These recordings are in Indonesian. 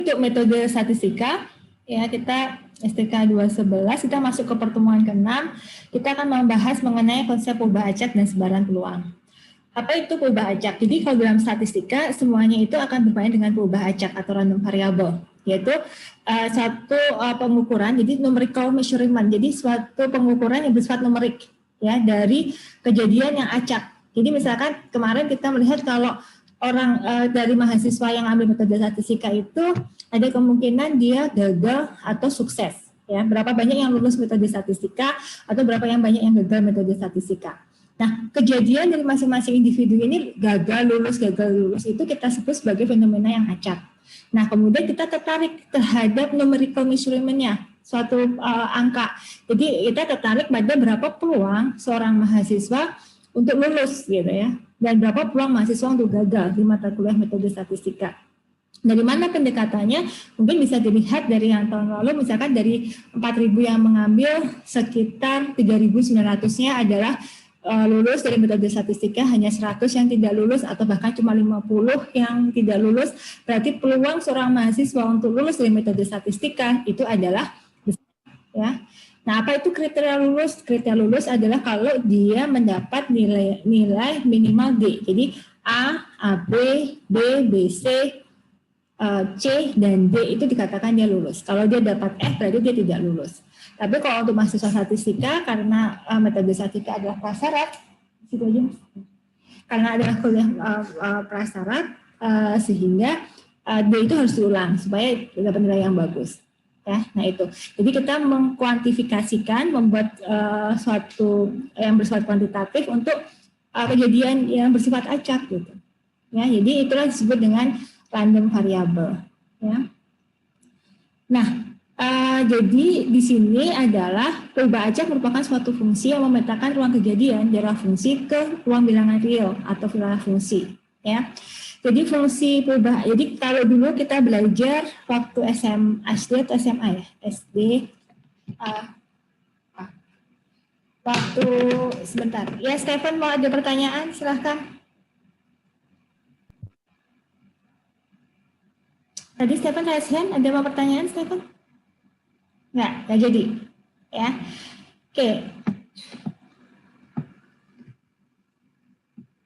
Untuk metode statistika, ya kita STK 211, kita masuk ke pertemuan ke-6, kita akan membahas mengenai konsep perubahan acak dan sebaran peluang. Apa itu perubahan acak? Jadi kalau dalam statistika, semuanya itu akan bermain dengan perubahan acak atau random variable, yaitu satu pengukuran, jadi numerical measurement, jadi suatu pengukuran yang bersifat numerik, ya, dari kejadian yang acak. Jadi misalkan kemarin kita melihat kalau orang dari mahasiswa yang ambil metode statistika itu ada kemungkinan dia gagal atau sukses. Ya, berapa banyak yang lulus metode statistika atau berapa yang banyak yang gagal metode statistika. Nah, kejadian dari masing-masing individu ini gagal lulus itu kita sebut sebagai fenomena yang acak. Nah, kemudian kita tertarik terhadap numerical measurement-nya, suatu angka. Jadi kita tertarik pada berapa peluang seorang mahasiswa untuk lulus gitu ya, dan berapa peluang mahasiswa untuk gagal di mata kuliah metode statistika. Dari mana pendekatannya? Mungkin bisa dilihat dari yang tahun lalu, misalkan dari 4.000 yang mengambil, sekitar 3.900-nya adalah lulus dari metode statistika, hanya 100 yang tidak lulus atau bahkan cuma 50 yang tidak lulus. Berarti peluang seorang mahasiswa untuk lulus dari metode statistika itu adalah besar, ya. Nah, apa itu kriteria lulus? Kriteria lulus adalah kalau dia mendapat nilai minimal D. Jadi A, AB, B, BC, C, dan D itu dikatakan dia lulus. Kalau dia dapat F, berarti dia tidak lulus. Tapi kalau untuk mahasiswa statistika, karena metode statistika adalah prasyarat, situ aja, karena adalah kuliah prasyarat, sehingga D itu harus diulang supaya dapat nilai yang bagus. Ya, nah itu. Jadi kita mengkuantifikasikan, membuat suatu yang bersifat kuantitatif untuk kejadian yang bersifat acak gitu. Ya, jadi itulah disebut dengan random variable. Ya. Nah, jadi di sini adalah perubahan acak merupakan suatu fungsi yang memetakan ruang kejadian dari fungsi ke ruang bilangan real atau wilayah fungsi. Ya. Jadi fungsi perubahan, jadi kalau dulu kita belajar waktu SD atau SMA ya, SD, waktu, sebentar, ya Stephen mau ada pertanyaan, silahkan. Tadi Stephen raise hand, ada mau pertanyaan Stephen? Nggak jadi, ya. Oke.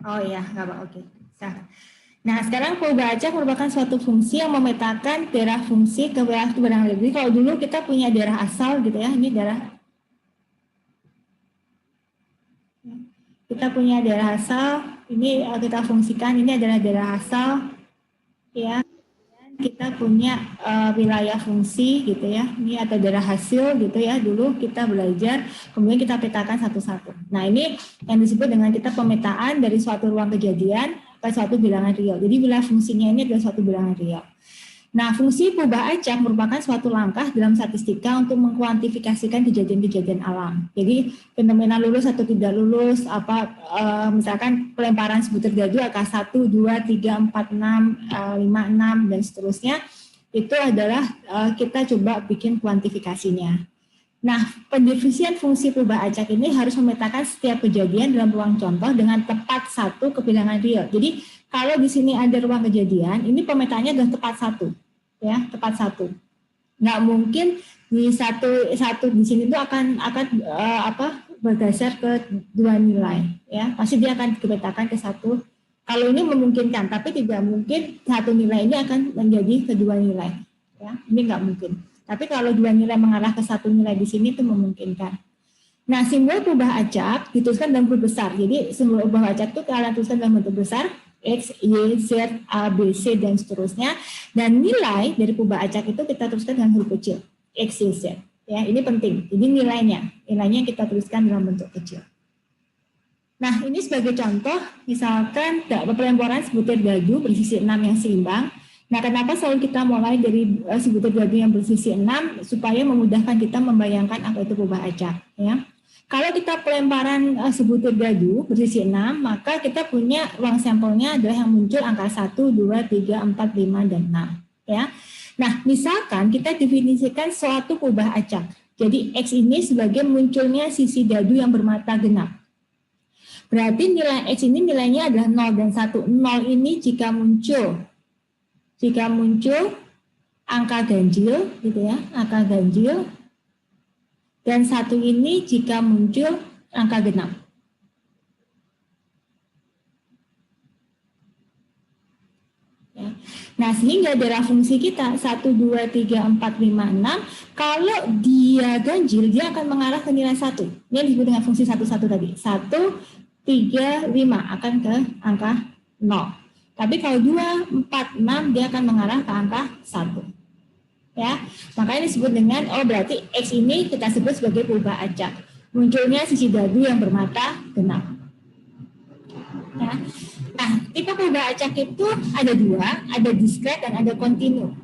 Oh ya, nggak apa, oke. Nah, sekarang perubahan acak merupakan suatu fungsi yang memetakan daerah fungsi ke wilayah bilangan real. Jadi kalau dulu kita punya daerah asal gitu ya, ini daerah, kita punya daerah asal, ini kita fungsikan, ini adalah daerah asal, ya. Kita punya wilayah fungsi gitu ya, ini atau daerah hasil gitu ya, dulu kita belajar, kemudian kita petakan satu-satu. Nah, ini yang disebut dengan kita pemetaan dari suatu ruang kejadian ke suatu bilangan real. Jadi wilayah fungsinya ini adalah suatu bilangan real. Nah, fungsi perubahan acak merupakan suatu langkah dalam statistika untuk mengkuantifikasikan kejadian-kejadian alam. Jadi fenomena lulus atau tidak lulus, misalkan pelemparan sebutir dadu angka 1, 2, 3, 4, 6, 5, 6 dan seterusnya, itu adalah kita coba bikin kuantifikasinya. Nah, pendefinisian fungsi perubahan acak ini harus memetakan setiap kejadian dalam ruang contoh dengan tepat satu ke bilangan real. Jadi kalau di sini ada ruang kejadian, ini pemetaannya adalah tepat satu, ya, tepat satu. Nggak mungkin di satu di sini itu akan berdasar ke dua nilai, ya. Pasti dia akan dipetakan ke satu. Kalau ini memungkinkan, tapi tidak mungkin satu nilai ini akan menjadi kedua nilai, ya. Ini nggak mungkin. Tapi kalau dua nilai mengarah ke satu nilai di sini itu memungkinkan. Nah, simbol perubahan acak dituliskan dalam huruf besar. Jadi simbol perubahan acak itu kalian tuliskan dalam bentuk besar, X, Y, Z, A, B, C, dan seterusnya. Dan nilai dari perubahan acak itu kita tuliskan dalam huruf kecil, X, Y, Z. Ya, ini penting. Jadi nilainya kita tuliskan dalam bentuk kecil. Nah, ini sebagai contoh, misalkan pelemparan sebutir dadu bersisi 6 yang seimbang. Nah, kenapa selalu kita mulai dari sebutir dadu yang bersisi 6 supaya memudahkan kita membayangkan apa itu perubahan acak, ya. Kalau kita pelemparan sebutir dadu bersisi 6, maka kita punya ruang sampelnya adalah yang muncul angka 1, 2, 3, 4, 5, dan 6, ya. Nah, misalkan kita definisikan suatu perubahan acak. Jadi X ini sebagai munculnya sisi dadu yang bermata genap. Berarti nilai X ini nilainya adalah 0 dan 1. 0 ini jika muncul angka ganjil, gitu ya, angka ganjil. Dan satu ini jika muncul angka genap. Ya. Nah, sehingga darah fungsi kita 1, 2, 3, 4, 5, 6, kalau dia ganjil, dia akan mengarah ke nilai 1. Ini yang disebut dengan fungsi 1, 1 tadi. 1, 3, 5 akan ke angka 0. Tapi kalau 2, 4, 6, dia akan mengarah ke angka 1. Ya, makanya disebut dengan, berarti X ini kita sebut sebagai perubahan acak. Munculnya sisi dadu yang bermata genap. Ya. Nah, tipe perubahan acak itu ada dua, ada diskret dan ada kontinu.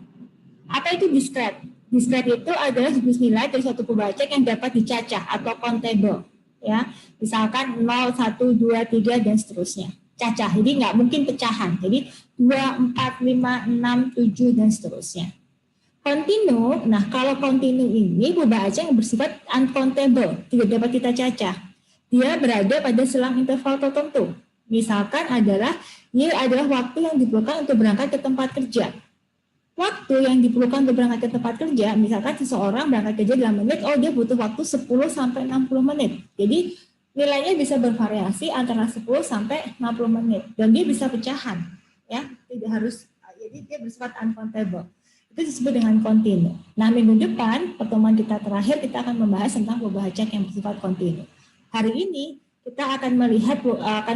Apa itu diskret? Diskret itu adalah jenis nilai dari suatu perubahan acak yang dapat dicacah atau countable. Ya, misalkan 0, 1, 2, 3 dan seterusnya. Cacah, jadi nggak mungkin pecahan. Jadi 2, 4, 5, 6, 7 dan seterusnya. Kontinu, nah kalau kontinu ini perubahan acak yang bersifat uncountable, tidak dapat kita cacah. Dia berada pada selang interval tertentu. Misalkan adalah Y adalah waktu yang diperlukan untuk berangkat ke tempat kerja. Waktu yang diperlukan untuk berangkat ke tempat kerja, misalkan seseorang berangkat kerja dalam menit, dia butuh waktu 10 sampai 60 menit. Jadi nilainya bisa bervariasi antara 10 sampai 60 menit dan dia bisa pecahan, ya. Tidak harus, jadi dia bersifat uncountable. Itu disebut dengan kontinu. Nah, minggu depan pertemuan kita terakhir kita akan membahas tentang perubahan acak yang bersifat kontinu. Hari ini kita akan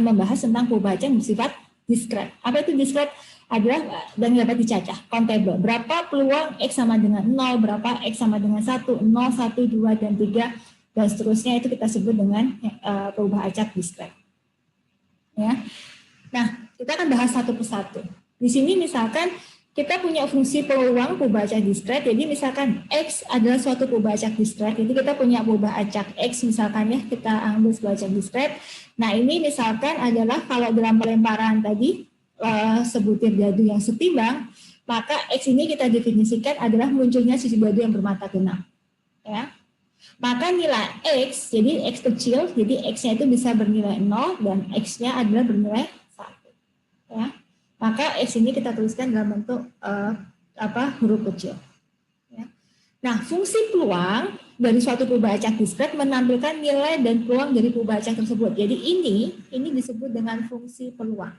membahas tentang perubahan acak yang bersifat diskret. Apa itu diskret? Adalah dan dapat dicacah, countable. Berapa peluang X sama dengan 0, berapa X sama dengan 1, 0, 1, 2, dan 3, dan seterusnya itu kita sebut dengan perubahan acak diskret. Ya. Nah, kita akan bahas satu persatu. Di sini misalkan kita punya fungsi peluang perubahan acak diskret, jadi misalkan X adalah suatu perubahan acak diskret, jadi kita punya perubahan acak X misalkan ya, kita ambil sebuah acak diskret. Nah, ini misalkan adalah kalau dalam pelemparan tadi, sebutir dadu yang setimbang, maka X ini kita definisikan adalah munculnya sisi dadu yang bermata genap. Ya. Maka nilai X, jadi X kecil, jadi X-nya itu bisa bernilai 0 dan X-nya adalah bernilai 1. Ya. Maka X ini kita tuliskan dalam bentuk huruf kecil. Ya. Nah, fungsi peluang dari suatu perubahan acak diskret menampilkan nilai dan peluang dari perubahan acak tersebut. Jadi ini disebut dengan fungsi peluang.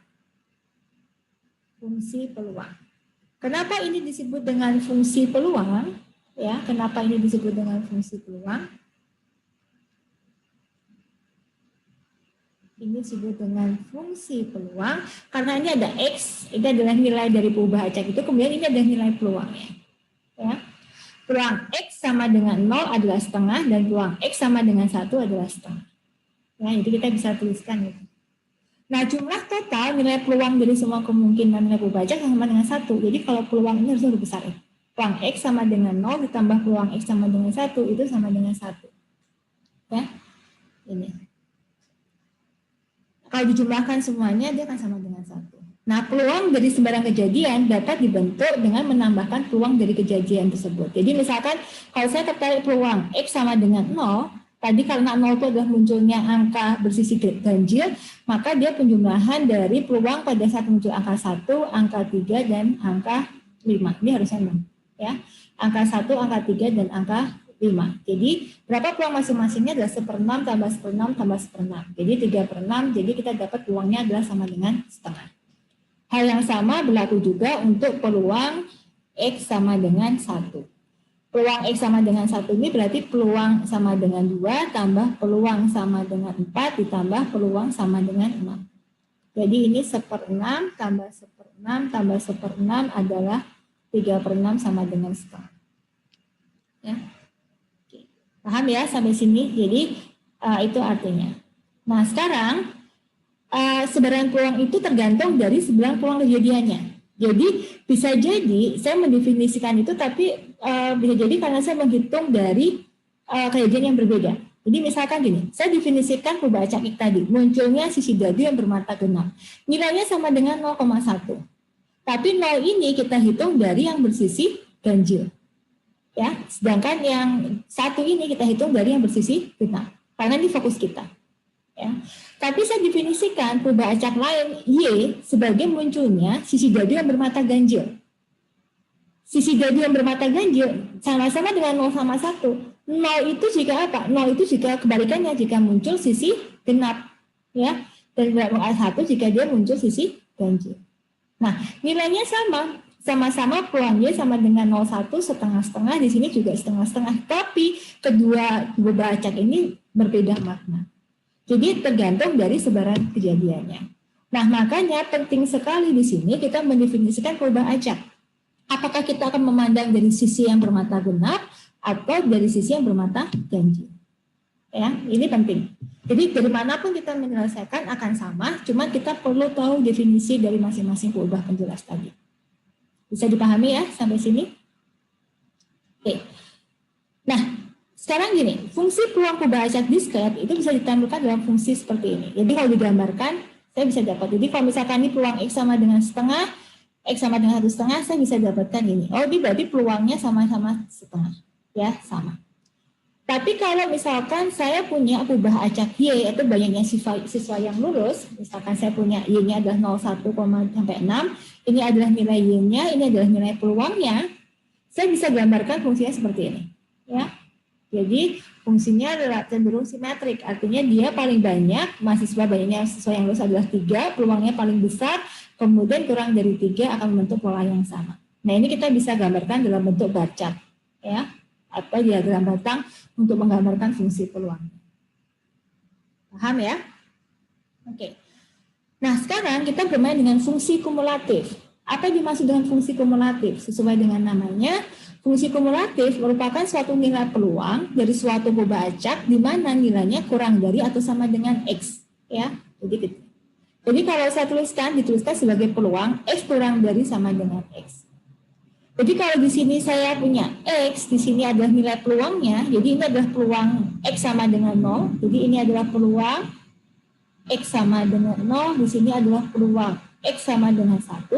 Fungsi peluang. Kenapa ini disebut dengan fungsi peluang? Ya, kenapa ini disebut dengan fungsi peluang? Ini disebut dengan fungsi peluang karena ini ada X, ini adalah nilai dari perubahan acak itu, kemudian ini ada nilai peluangnya. Ya. Peluang X sama dengan 0 adalah setengah dan peluang X sama dengan 1 adalah setengah. Ya, jadi kita bisa tuliskan itu. Nah, jumlah total nilai peluang dari semua kemungkinan nilai perubahan acak sama dengan 1. Jadi kalau peluang ini harus lebih besar. Peluang X sama dengan 0 ditambah peluang X sama dengan 1 itu sama dengan 1. Ya, ini. Kalau dijumlahkan semuanya, dia akan sama dengan 1. Nah, peluang dari sembarang kejadian dapat dibentuk dengan menambahkan peluang dari kejadian tersebut. Jadi misalkan, kalau saya tertarik peluang X sama dengan 0, tadi karena 0 itu adalah munculnya angka bersisi ganjil, maka dia penjumlahan dari peluang pada saat muncul angka 1, angka 3, dan angka 5. Ini harusnya 6. Ya. Angka 1, angka 3, dan angka 5. Jadi berapa peluang masing-masingnya adalah 1/6 tambah 1/6 tambah 1/6. Jadi 3/6, jadi kita dapat peluangnya adalah sama dengan setengah. Hal yang sama berlaku juga untuk peluang X sama dengan 1. Peluang X sama dengan 1 ini berarti peluang sama dengan 2 tambah peluang sama dengan 4 ditambah peluang sama dengan 6. Jadi ini 1/6 tambah 1/6 tambah 1/6 adalah 3/6 sama dengan setengah. Ya. Paham ya sampai sini? Jadi itu artinya. Nah, sekarang sebaran peluang itu tergantung dari sebaran peluang kejadiannya. Jadi bisa jadi saya mendefinisikan itu, tapi bisa jadi karena saya menghitung dari kejadian yang berbeda. Jadi misalkan gini, saya definisikan perubahan acak tadi, munculnya sisi dadu yang bermata genap. Nilainya sama dengan 0,1. Tapi 0 ini kita hitung dari yang bersisi ganjil. Ya, sedangkan yang 1 ini kita hitung dari yang bersisi genap. Karena ini fokus kita. Ya. Tapi saya definisikan perubahan acak lain Y sebagai munculnya sisi dadu yang bermata ganjil. sisi dari yang bermata ganjil sama-sama dengan 0 sama 1. 0 itu jika apa? 0 itu jika kebalikannya, jika muncul sisi genap. Ya. Dan 1 jika dia muncul sisi ganjil. Nah, nilainya sama. Sama-sama peluang Y sama dengan 0,1 setengah-setengah, di sini juga setengah-setengah. Tapi kedua perubahan acak ini berbeda makna. Jadi tergantung dari sebaran kejadiannya. Nah, makanya penting sekali di sini kita mendefinisikan perubahan acak. Apakah kita akan memandang dari sisi yang bermata genap atau dari sisi yang bermata ganjil? Ya, ini penting. Jadi dari manapun kita menyelesaikan akan sama, cuma kita perlu tahu definisi dari masing-masing perubahan penjelas tadi. Bisa dipahami ya sampai sini? Oke. Nah, sekarang gini, fungsi peluang perubahan acak diskret itu bisa ditampilkan dalam fungsi seperti ini. Jadi kalau digambarkan, saya bisa dapat. Jadi kalau misalkan ini peluang X sama dengan setengah, X sama dengan 1/2, saya bisa dapatkan ini. Oh, ini berarti peluangnya sama-sama setengah. Ya, sama. Tapi kalau misalkan saya punya perubahan acak Y, yaitu banyaknya siswa yang lulus, misalkan saya punya Y-nya adalah 0,1 sampai 6, ini adalah nilai Y-nya, ini adalah nilai peluangnya, saya bisa gambarkan fungsinya seperti ini. Ya. Jadi fungsinya adalah cenderung simetrik, artinya dia paling banyak, banyaknya siswa yang lulus adalah 3, peluangnya paling besar, kemudian kurang dari 3 akan membentuk pola yang sama. Nah, ini kita bisa gambarkan dalam bentuk bar chart. Ya. Atau diagram batang untuk menggambarkan fungsi peluang. Paham ya? Oke. Nah, sekarang kita bermain dengan fungsi kumulatif. Apa yang dimaksud dengan fungsi kumulatif? Sesuai dengan namanya, fungsi kumulatif merupakan suatu nilai peluang dari suatu perubahan acak di mana nilainya kurang dari atau sama dengan X. Ya, jadi kalau saya dituliskan sebagai peluang X kurang dari sama dengan X. Jadi kalau di sini saya punya X, di sini adalah nilai peluangnya, jadi ini adalah peluang X sama dengan 0, jadi ini adalah peluang X sama dengan 0, di sini adalah peluang X sama dengan 1.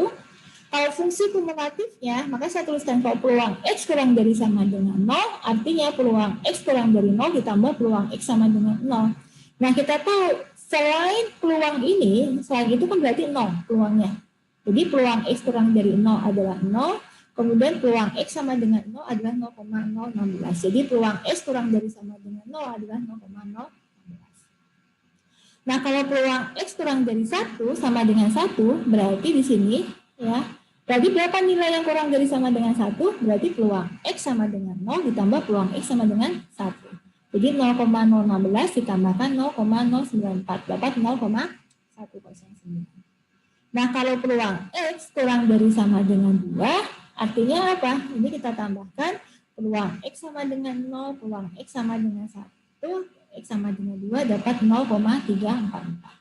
Kalau fungsi kumulatifnya, maka saya tuliskan kalau peluang X kurang dari sama dengan 0, artinya peluang X kurang dari 0 ditambah peluang X sama dengan 0. Nah, kita tahu selain peluang ini, selain itu kan berarti 0 peluangnya. Jadi peluang X kurang dari 0 adalah 0, kemudian peluang X sama dengan 0 adalah 0,016. Jadi peluang X kurang dari sama dengan 0 adalah 0,016. Nah, kalau peluang X kurang dari 1 sama dengan 1, berarti di sini, ya, berarti berapa nilai yang kurang dari sama dengan 1? Berarti peluang X sama dengan 0 ditambah peluang X sama dengan 1. Jadi 0,016 ditambahkan 0,094, dapat 0,109. Nah, kalau peluang X kurang dari sama dengan 2, artinya apa? Ini kita tambahkan peluang X sama dengan 0, peluang X sama dengan 1, X sama dengan 2 dapat 0,344.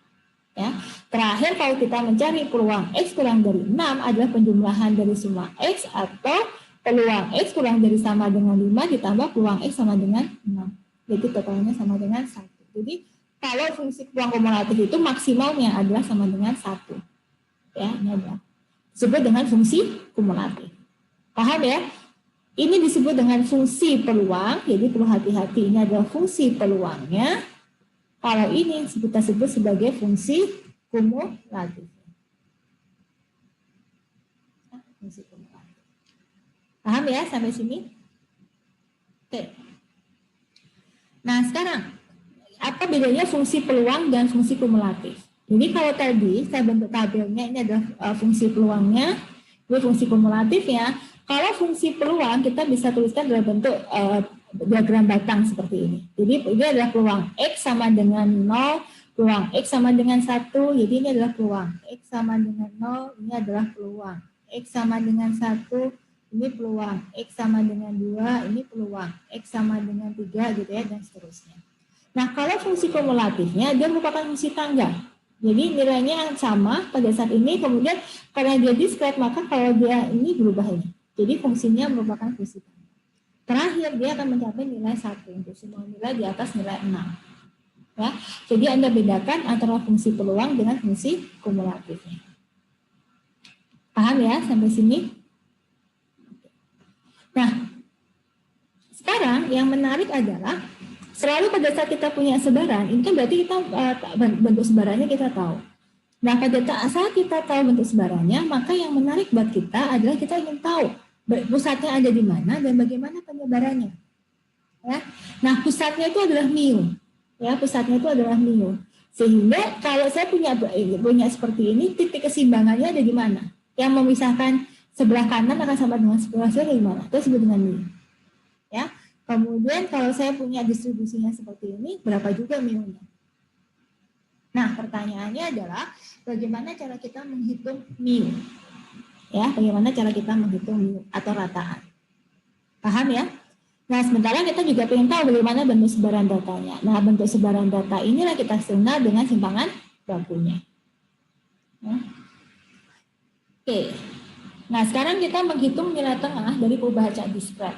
Ya. Terakhir kalau kita mencari peluang X kurang dari 6 adalah penjumlahan dari semua X atau peluang X kurang dari sama dengan 5 ditambah peluang X sama dengan 6. Jadi totalnya sama dengan 1. Jadi kalau fungsi peluang kumulatif itu maksimalnya adalah sama dengan 1. Ya, ini adalah disebut dengan fungsi kumulatif. Paham ya? Ini disebut dengan fungsi peluang, jadi perlu hati-hati, ini adalah fungsi peluangnya. Kalau ini kita sebut sebagai fungsi kumulatif. Fungsi kumulatif. Paham ya sampai sini? Oke. Nah, sekarang apa bedanya fungsi peluang dan fungsi kumulatif? Jadi kalau tadi saya bentuk tabelnya, ini adalah fungsi peluangnya, ini fungsi kumulatifnya. Kalau fungsi peluang kita bisa tuliskan dalam bentuk diagram batang seperti ini. Jadi ini adalah peluang X sama dengan 0, peluang X sama dengan 1, jadi ini adalah peluang X sama dengan 0, ini adalah peluang X sama dengan 1, ini peluang X sama dengan 2, ini peluang X sama dengan 3 gitu ya, dan seterusnya. Nah, kalau fungsi kumulatifnya dia merupakan fungsi tangga. Jadi nilainya sama pada saat ini, kemudian karena dia diskret maka kalau dia ini berubah ini. Jadi fungsinya merupakan fungsi tangga. Terakhir dia akan mencapai nilai 1 untuk semua nilai di atas nilai 6. Ya. Jadi Anda bedakan antara fungsi peluang dengan fungsi kumulatifnya. Paham ya sampai sini? Nah, sekarang yang menarik adalah selalu pada saat kita punya sebaran, ini kan berarti kita bentuk sebarannya kita tahu. Nah, pada saat kita tahu bentuk sebarannya, maka yang menarik buat kita adalah kita ingin tahu Pusatnya ada di mana dan bagaimana penyebarannya. Ya. Nah, pusatnya itu adalah mu. Ya, pusatnya itu adalah mu. Sehingga kalau saya punya seperti ini, titik keseimbangannya ada di mana? Yang memisahkan sebelah kanan akan sama dengan sebelah kiri di mana? Itu disebut dengan mu. Ya. Kemudian kalau saya punya distribusinya seperti ini, berapa juga mu-nya? Nah, pertanyaannya adalah bagaimana cara kita menghitung mu? Ya, bagaimana cara kita menghitung mu atau rataan? Paham ya? Nah, sementara kita juga ingin tahu bagaimana bentuk sebaran datanya. Nah, bentuk sebaran data inilah kita kenal dengan simpangan bakunya. Ya. Oke. Nah, sekarang kita menghitung nilai tengah dari perubahan acak diskret.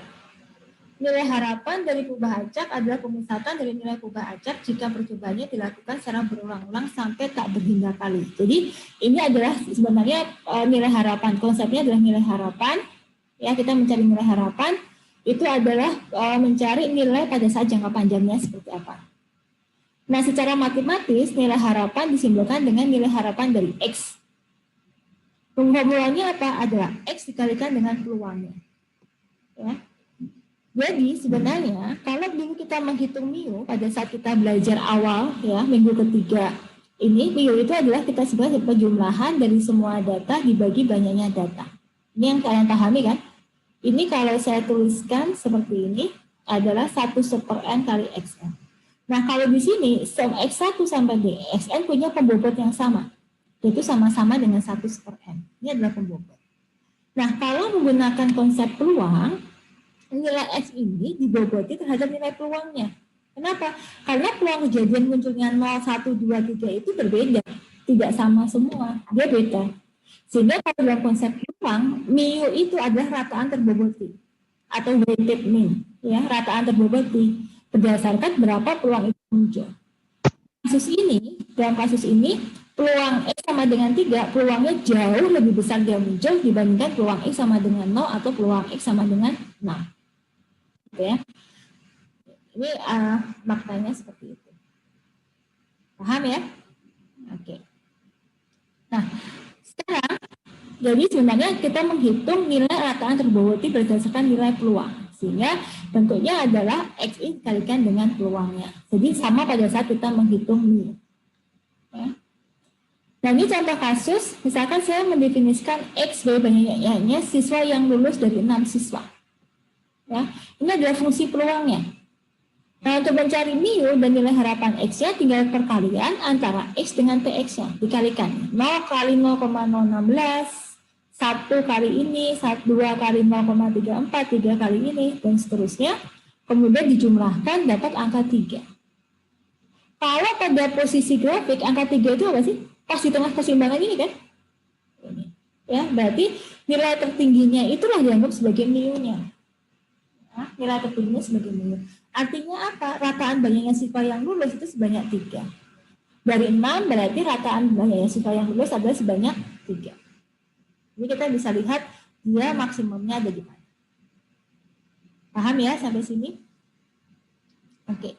Nilai harapan dari perubahan acak adalah pemusatan dari nilai perubahan acak jika percobaannya dilakukan secara berulang-ulang sampai tak berhingga kali. Jadi ini adalah sebenarnya nilai harapan. Konsepnya adalah nilai harapan. Ya, kita mencari nilai harapan itu adalah mencari nilai pada saat jangka panjangnya seperti apa. Nah, secara matematis nilai harapan disimbolkan dengan nilai harapan dari X. Formulanya apa? Adalah X dikalikan dengan peluangnya. Ya. Jadi sebenarnya kalau dulu kita menghitung mu pada saat kita belajar awal ya minggu ketiga ini mu itu adalah kita sebagai penjumlahan dari semua data dibagi banyaknya data. Ini yang kalian pahami kan? Ini kalau saya tuliskan seperti ini adalah 1/n kali xn. Nah kalau di sini sum x1 sampai xn punya pembobot yang sama, yaitu sama-sama dengan 1/n. Ini adalah pembobot. Nah kalau menggunakan konsep peluang, nilai X ini diboboti terhadap nilai peluangnya. Kenapa? Karena peluang kejadian munculnya 0, 1, 2, 3 itu berbeda. Tidak sama semua. Dia beda. Sehingga kalau dalam konsep peluang, mu itu adalah rataan terboboti. Atau weighted mean. Ya, rataan terboboti. Berdasarkan berapa peluang itu muncul. Dalam kasus ini, peluang X sama dengan 3, peluangnya jauh lebih besar dia muncul dibandingkan peluang X sama dengan 0 atau peluang X sama dengan 0. Ya. Ini maknanya seperti itu. Paham ya? Oke. Nah, sekarang jadi sebenarnya kita menghitung nilai rataan terboboti berdasarkan nilai peluang. Sehingga bentuknya adalah X dikalikan dengan peluangnya. Jadi sama pada saat kita menghitung mu. Ya. Nah, ini contoh kasus, misalkan saya mendefinisikan X sebagai banyaknya siswa yang lulus dari 6 siswa. Ya, ini adalah fungsi peluangnya. Nah, untuk mencari mu dan nilai harapan X-nya tinggal perkalian antara X dengan TX-nya. Dikalikan 0 kali 0,016, 1 kali ini, 2 kali 0,34, 3 kali ini, dan seterusnya. Kemudian dijumlahkan dapat angka 3. Kalau pada posisi grafik, angka 3 itu apa sih? Pas di tengah keseimbangan ini kan? Ini. Ya, berarti nilai tertingginya itulah dianggap sebagai mu-nya. Nah, nilai tertingginya sebagai mu. Artinya apa? Rataan banyaknya siswa yang lulus itu sebanyak 3. Dari 6 berarti rataan banyaknya siswa yang lulus adalah sebanyak 3. Jadi kita bisa lihat dia maksimumnya ada di mana. Paham ya sampai sini? Oke.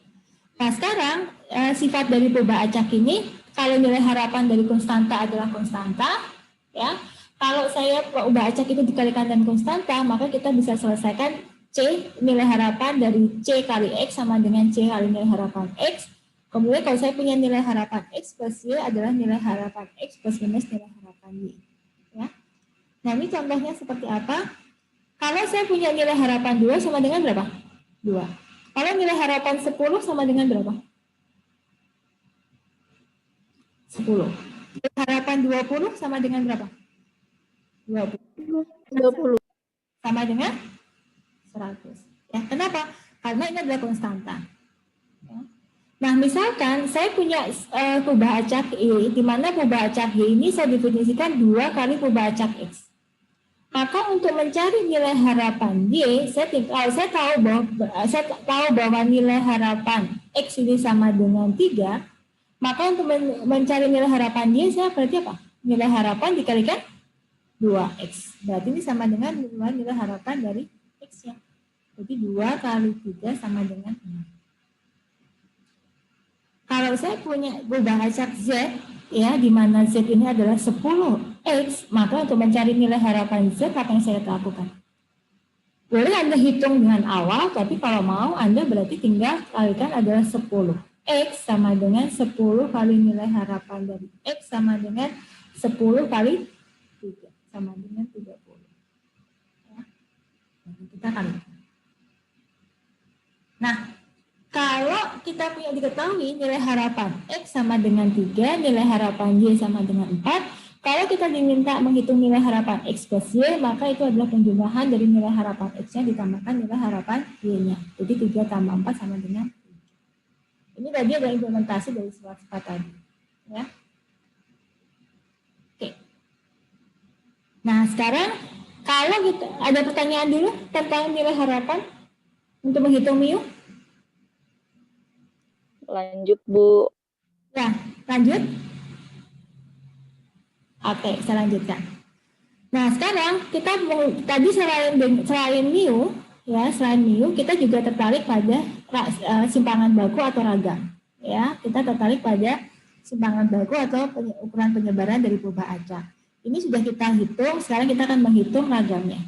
Nah sekarang sifat dari perubahan acak ini, kalau nilai harapan dari konstanta adalah konstanta, ya. Kalau saya perubahan acak itu dikalikan dengan konstanta, maka kita bisa selesaikan C, nilai harapan dari C kali X sama dengan C kali nilai harapan X. Kemudian kalau saya punya nilai harapan X plus Y adalah nilai harapan X plus minus nilai harapan Y. Ya. Nah ini contohnya seperti apa? Kalau saya punya nilai harapan 2 sama dengan berapa? 2. Kalau nilai harapan 10 sama dengan berapa? 10. Nilai harapan 20 sama dengan berapa? 20. Sama dengan 100. Ya, kenapa? Karena ini adalah konstanta. Ya. Nah, misalkan saya punya perubahan acak Y, di mana perubahan acak Y ini saya definisikan 2 kali perubahan acak X. Maka untuk mencari nilai harapan Y, saya tahu bahwa nilai harapan X ini sama dengan 3, maka untuk mencari nilai harapan Y, saya berarti apa? Nilai harapan dikalikan 2X. Berarti ini sama dengan nilai harapan dari X-nya. Jadi 2 kali 3 sama dengan 6. Kalau saya punya perubahan acak Z, ya, di mana Z ini adalah 10X, maka untuk mencari nilai harapan Z, apa yang saya lakukan? Boleh Anda hitung dengan awal, tapi kalau mau Anda berarti tinggal kalikan adalah 10. X sama dengan 10 kali nilai harapan dari X sama dengan 10 kali 3, sama dengan 30. Ya. Kita kalikan. Nah, kalau kita punya diketahui nilai harapan X sama dengan 3, nilai harapan Y sama dengan 4, kalau kita diminta menghitung nilai harapan X plus Y, maka itu adalah penjumlahan dari nilai harapan X-nya ditambahkan nilai harapan Y-nya. Jadi 3 tambah 4 sama dengan 7. Ini tadi adalah implementasi dari sifat-sifat tadi. Ya. Oke. Nah, sekarang kalau kita ada pertanyaan dulu tentang nilai harapan untuk menghitung mu? Lanjut, Bu. Ya, lanjut. Oke, saya lanjutkan. Nah, sekarang kita tadi selain mu, ya, selain mu, kita juga tertarik pada simpangan baku atau ragam. Ya, kita tertarik pada simpangan baku atau ukuran penyebaran dari perubahan acak. Ini sudah kita hitung, sekarang kita akan menghitung ragamnya.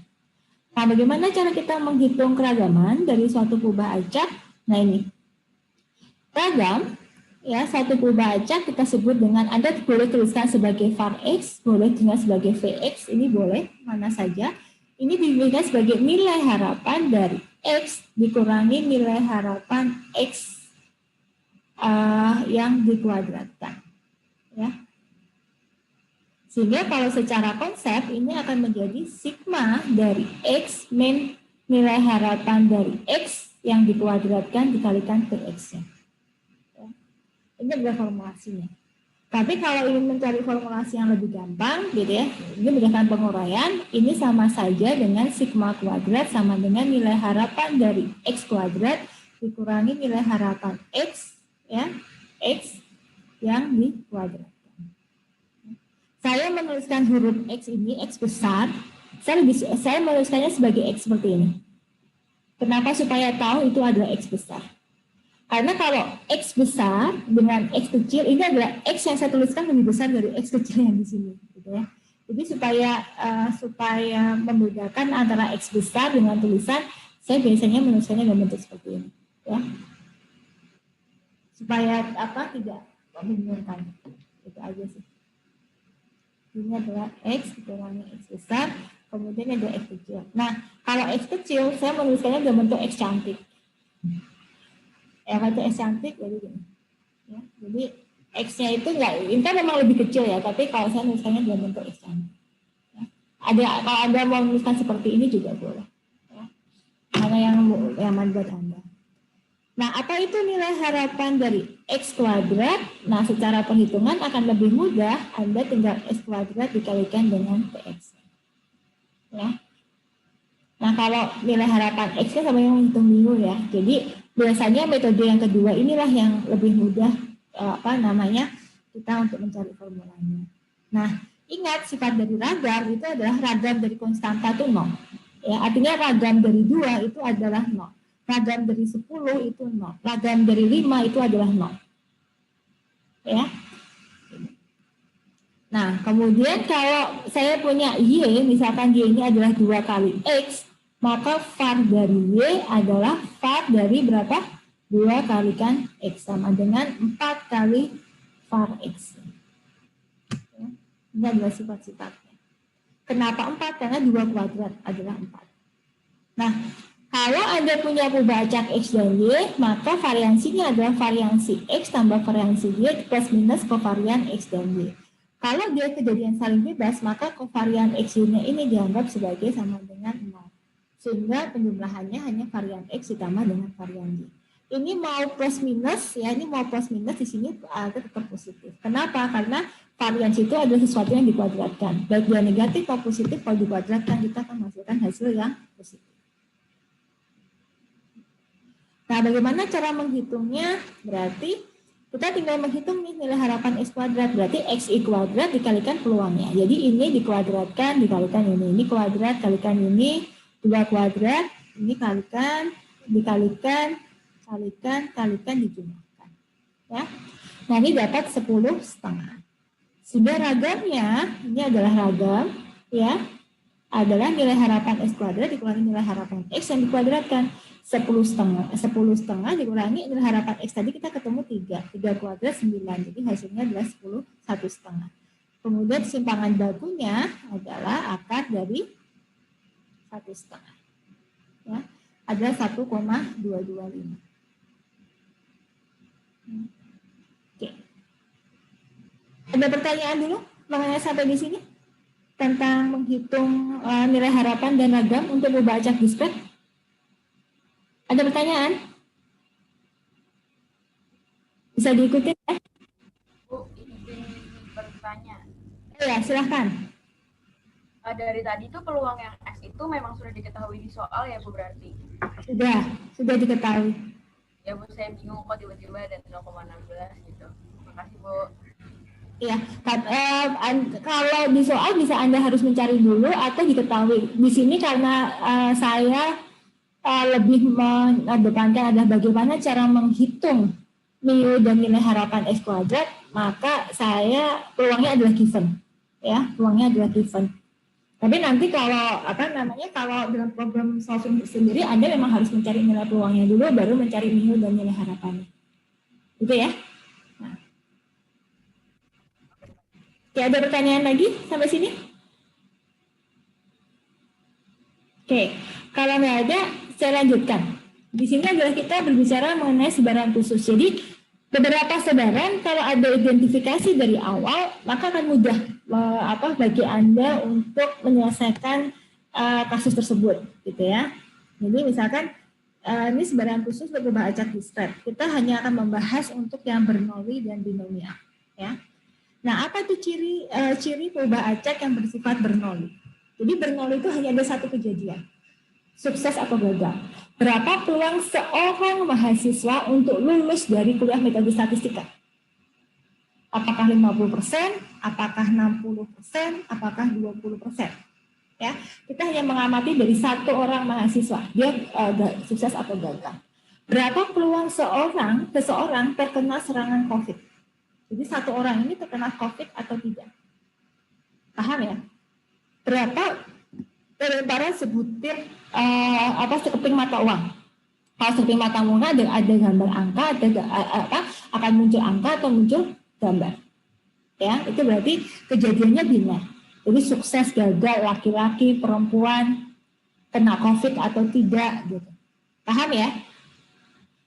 Nah, bagaimana cara kita menghitung keragaman dari suatu perubahan acak? Nah, ini. Ragam, ya, satu perubahan acak kita sebut dengan, Anda boleh tuliskan sebagai var X, boleh juga sebagai Vx, ini boleh, mana saja. Ini diberikan sebagai nilai harapan dari X dikurangi nilai harapan X yang dikuadratkan. Ya. Sehingga kalau secara konsep, ini akan menjadi sigma dari X min nilai harapan dari X yang dikuadratkan dikalikan Vx-nya. Ini adalah formulasinya. Tapi kalau ingin mencari formulasi yang lebih gampang, gitu ya, ini berdasarkan penguraian, ini sama saja dengan sigma kuadrat sama dengan nilai harapan dari X kuadrat dikurangi nilai harapan X, ya, X yang dikuadratkan. Saya menuliskan huruf X ini, X besar, saya menuliskannya sebagai X seperti ini. Kenapa? Supaya tahu itu adalah X besar. Karena kalau X besar dengan X kecil, ini adalah X yang saya tuliskan lebih besar dari X kecil yang di sini. Gitu ya. Jadi supaya membedakan antara X besar dengan tulisan, saya biasanya menuliskannya dalam bentuk seperti ini. Ya. Supaya tidak membingungkan. Itu aja sih. Ini adalah X dikurangi X besar, kemudian ada X kecil. Nah, kalau X kecil, saya menuliskannya dalam bentuk X cantik. Itu X cantik, jadi gini. Ya, jadi X-nya itu ini memang lebih kecil ya, tapi kalau saya nuliskannya dalam bentuk X cantik. Ya. Kalau Anda mau menuliskan seperti ini juga boleh. Ya. Mana yang nyaman buat Anda. Nah, apa itu nilai harapan dari X kuadrat? Nah, secara perhitungan akan lebih mudah, Anda tinggal X kuadrat dikalikan dengan Px. Ya. Nah, kalau nilai harapan X kan sama yang menghitung mu ya. Jadi biasanya metode yang kedua inilah yang lebih mudah kita untuk mencari formulanya. Nah, ingat sifat dari ragam itu adalah ragam dari konstanta itu 0. Ya, artinya ragam dari 2 itu adalah 0. Ragam dari 10 itu 0. Ragam dari 5 itu adalah 0. Ya. Nah, kemudian kalau saya punya Y, misalkan Y ini adalah 2 kali X, maka var dari Y adalah var dari berapa? 2 kalikan X sama dengan 4 kali var X. Ya, ini adalah sifat-sifatnya. Kenapa 4? Karena 2 kuadrat adalah 4. Nah, kalau Anda punya perubahan acak X dan Y, maka variansinya adalah variansi X tambah variansi Y plus minus kovarian X dan Y. Kalau dia kejadian saling bebas, maka kovarian X-nya ini dianggap sebagai sama dengan 0. Sehingga penjumlahannya hanya varian X ditambah dengan varian Y. Ini mau plus minus, ya, ini mau plus minus di sini tetap positif. Kenapa? Karena variansi itu adalah sesuatu yang dikuadratkan. Baik dia negatif atau positif, kalau dikuadratkan kita akan menghasilkan hasil yang positif. Nah, bagaimana cara menghitungnya? Berarti kita tinggal menghitung nih nilai harapan X kuadrat. Berarti XI kuadrat dikalikan peluangnya. Jadi ini dikuadratkan, dikalikan ini kuadrat, kalikan ini, 2 kuadrat, ini dikalikan, dijumlahkan. Ya. Nah, ini dapat 10,5. Sehingga ragamnya, ini adalah ragam, ya. adalah nilai harapan X kuadrat dikurangi nilai harapan X yang dikuadratkan. 10,5 dikurangi nilai harapan X tadi kita ketemu 3 kuadrat 9, jadi hasilnya adalah 1,5. Kemudian simpangan bakunya adalah akar dari 1,5. Ya, ada 1,225. Oke. Ada pertanyaan dulu mengenai sampai di sini tentang menghitung nilai harapan dan ragam untuk ubah acak diskret? Ada pertanyaan? Bisa diikuti ya? Bu, izin bertanya. Ya, silahkan. Dari tadi tuh peluang yang S itu memang sudah diketahui di soal ya Bu berarti? Sudah diketahui. Ya Bu, saya bingung kok tiba-tiba ada 0,16 gitu. Makasih Bu. Ya, kalau di soal bisa Anda harus mencari dulu atau diketahui. Di sini karena saya lebih mengedepankan adalah bagaimana cara menghitung mu dan nilai harapan X kuadrat, maka saya peluangnya adalah given. Ya, peluangnya adalah given. Tapi nanti kalau kalau dalam program solving sendiri Anda memang harus mencari nilai peluangnya dulu baru mencari mu dan nilai harapannya. Gitu ya. Nah. Oke, ada pertanyaan lagi sampai sini? Oke, kalau nggak ada, saya lanjutkan. Di sini adalah kita berbicara mengenai sebaran khusus. Jadi beberapa sebaran kalau ada identifikasi dari awal, maka akan mudah bagi Anda untuk menyelesaikan kasus tersebut, gitu ya. Jadi misalkan ini sebaran khusus untuk ubah acak diskret. Kita hanya akan membahas untuk yang Bernoulli dan binomial, ya. Nah, apa itu ciri ubah acak yang bersifat Bernoulli? Jadi Bernoulli itu hanya ada satu kejadian, sukses atau gagal. Berapa peluang seorang mahasiswa untuk lulus dari kuliah metode statistika? Apakah 50%, apakah 60%, apakah 20%? Ya, kita hanya mengamati dari satu orang mahasiswa, dia sukses atau gagal. Berapa peluang seseorang terkena serangan COVID? Jadi satu orang ini terkena COVID atau tidak? Paham ya? Berapa pelemparan sebutir sekeping mata uang? Kalau sekeping mata uang ada gambar angka, akan muncul angka atau muncul gambar. Ya, itu berarti kejadiannya biner. Jadi sukses gagal laki-laki, perempuan, kena COVID atau tidak gitu. Paham ya?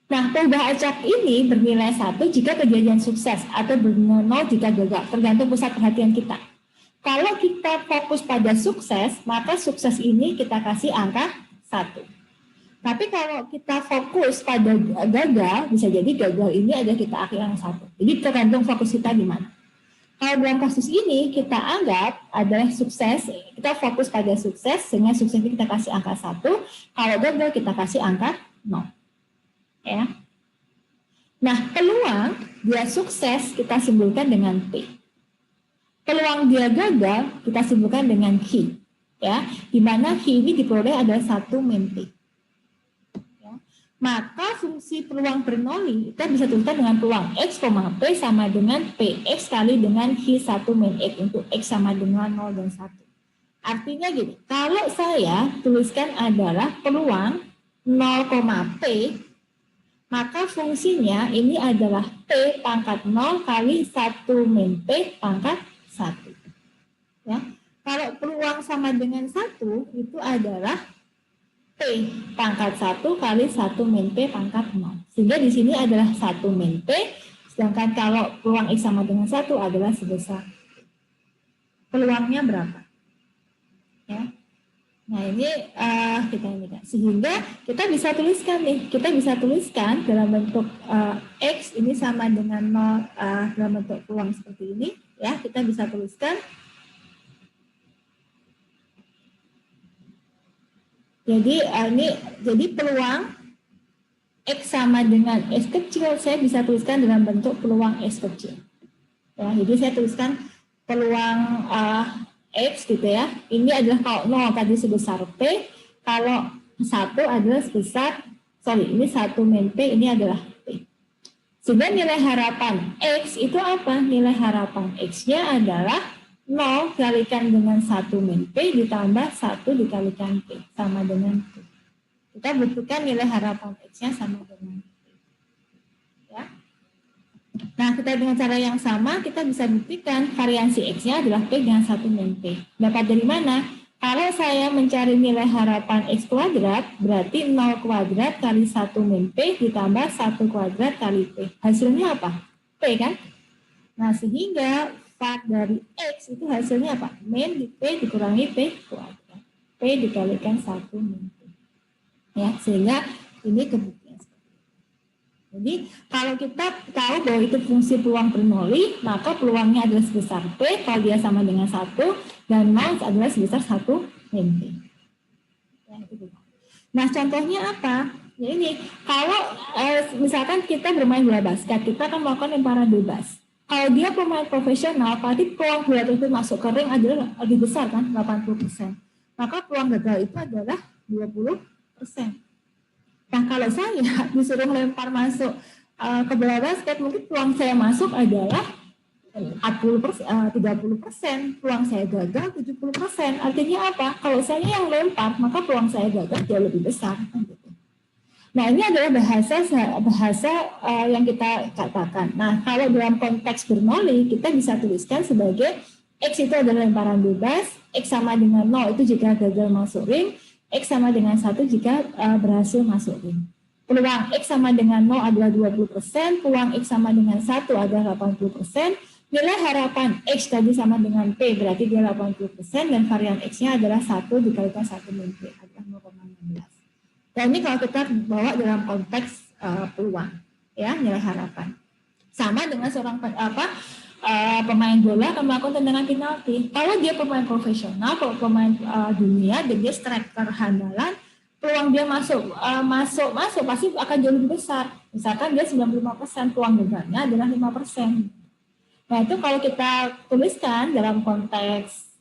Nah, ubah acak ini bernilai 1 jika kejadian sukses atau bernilai 0 jika gagal, tergantung pusat perhatian kita. Kalau kita fokus pada sukses, maka sukses ini kita kasih angka 1. Tapi kalau kita fokus pada gagal, bisa jadi gagal ini ada kita kasih angka 1. Jadi tergantung fokus kita di mana. Kalau dalam kasus ini kita anggap adalah sukses, kita fokus pada sukses, sehingga sukses ini kita kasih angka 1. Kalau gagal kita kasih angka 0. Ya. Nah, peluang dia sukses kita simpulkan dengan P. Peluang dia gagal kita simpulkan dengan Q, ya, di mana Q ini diperoleh adalah 1 min P. Ya. Maka fungsi peluang Bernoulli kita bisa tuliskan dengan peluang X, P sama dengan PX kali dengan Q 1 min X untuk X sama dengan 0 dan 1. Artinya gini, kalau saya tuliskan adalah peluang 0, P, maka fungsinya ini adalah P pangkat 0 kali 1 min P pangkat 1. Ya. Kalau peluang sama dengan 1 itu adalah P pangkat 1 kali 1 min P pangkat 0. Sehingga di sini adalah 1 min P, sedangkan kalau peluang X sama dengan 1 adalah sebesar P. Peluangnya berapa? Ya. Nah ini kita ini kan, sehingga kita bisa tuliskan nih, kita bisa tuliskan dalam bentuk X ini sama dengan 0 dalam bentuk peluang seperti ini, ya kita bisa tuliskan. Jadi peluang X sama dengan X kecil saya bisa tuliskan dalam bentuk peluang X kecil. Ya, jadi saya tuliskan peluang X gitu ya. Ini adalah kalau 0 tadi sebesar P, kalau 1 adalah sebesar, ini 1 min P, ini adalah P. Sehingga nilai harapan X itu apa? Nilai harapan X-nya adalah 0 dikalikan dengan 1 min P ditambah 1 dikalikan P sama dengan P. Kita buktikan nilai harapan X-nya sama dengan P. Ya. Nah, kita dengan cara yang sama, kita bisa buktikan variansi X-nya adalah P dengan 1 min P. Dapat dari mana? Kalau saya mencari nilai harapan X kuadrat, berarti 0 kuadrat kali 1 min P ditambah 1 kuadrat kali P. Hasilnya apa? P kan? Nah, sehingga part dari X itu hasilnya apa? Min di P dikurangi P kuadrat. P dikalikan 1 min P. Ya, sehingga ini kebuktian seperti itu. Jadi, kalau kita tahu bahwa itu fungsi peluang Bernoulli, maka peluangnya adalah sebesar P kalau dia sama dengan 1, dan 0 adalah sebesar 1 min P. Ya, itu. Nah, contohnya apa? Ya ini, kalau misalkan kita bermain bola basket, kita akan melakukan lemparan bebas. Kalau dia pemain profesional, berarti peluang bola itu masuk ke ring adalah lebih besar kan, 80%. Maka peluang gagal itu adalah 20%. Nah, kalau saya disuruh lempar masuk ke bola basket, mungkin peluang saya masuk adalah 30%, peluang saya gagal 70%. Artinya apa? Kalau saya yang lempar, maka peluang saya gagal jauh lebih besar. Nah, ini adalah bahasa yang kita katakan. Nah, kalau dalam konteks Bernoulli, kita bisa tuliskan sebagai X itu adalah lemparan bebas, X sama dengan 0 itu jika gagal masuk ring, X sama dengan 1 jika berhasil masuk ring. Peluang X sama dengan 0 adalah 20%, peluang X sama dengan 1 adalah 80%, nilai harapan X tadi sama dengan P, berarti dia 80%, dan varian X-nya adalah 1 dikalikan 1 min P, adalah 0,16. Dan ini kalau kita bawa dalam konteks peluang, ya, nilai harapan. Sama dengan seorang pemain bola akan melakukan tendangan penalti. Kalau dia pemain profesional, kalau pemain dunia, dan dia striker handalan, peluang dia masuk pasti akan jauh lebih besar. Misalkan dia 95%, peluang gagalnya adalah 5%. Nah, itu kalau kita tuliskan dalam konteks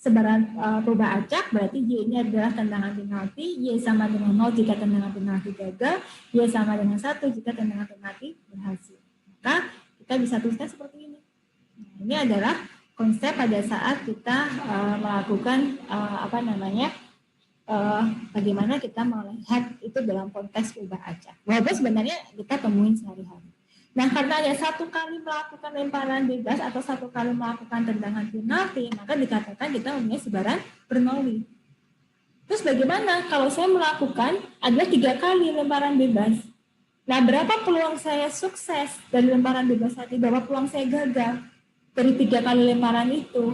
sebaran perubahan acak, berarti Y ini adalah tendangan penalti, Y sama dengan 0 jika tendangan penalti gagal, Y sama dengan 1 jika tendangan penalti berhasil. Maka kita bisa tuliskan seperti ini. Nah, ini adalah konsep pada saat kita melakukan bagaimana kita melihat itu dalam konteks perubahan acak. Walaupun sebenarnya kita temuin sehari-hari. Nah, karena ada satu kali melakukan lemparan bebas atau satu kali melakukan tendangan penalti, maka dikatakan kita mempunyai sebaran Bernoulli. Terus bagaimana kalau saya melakukan adalah 3 kali lemparan bebas? Nah, berapa peluang saya sukses dari lemparan bebas tadi? Berapa peluang saya gagal dari 3 kali lemparan itu?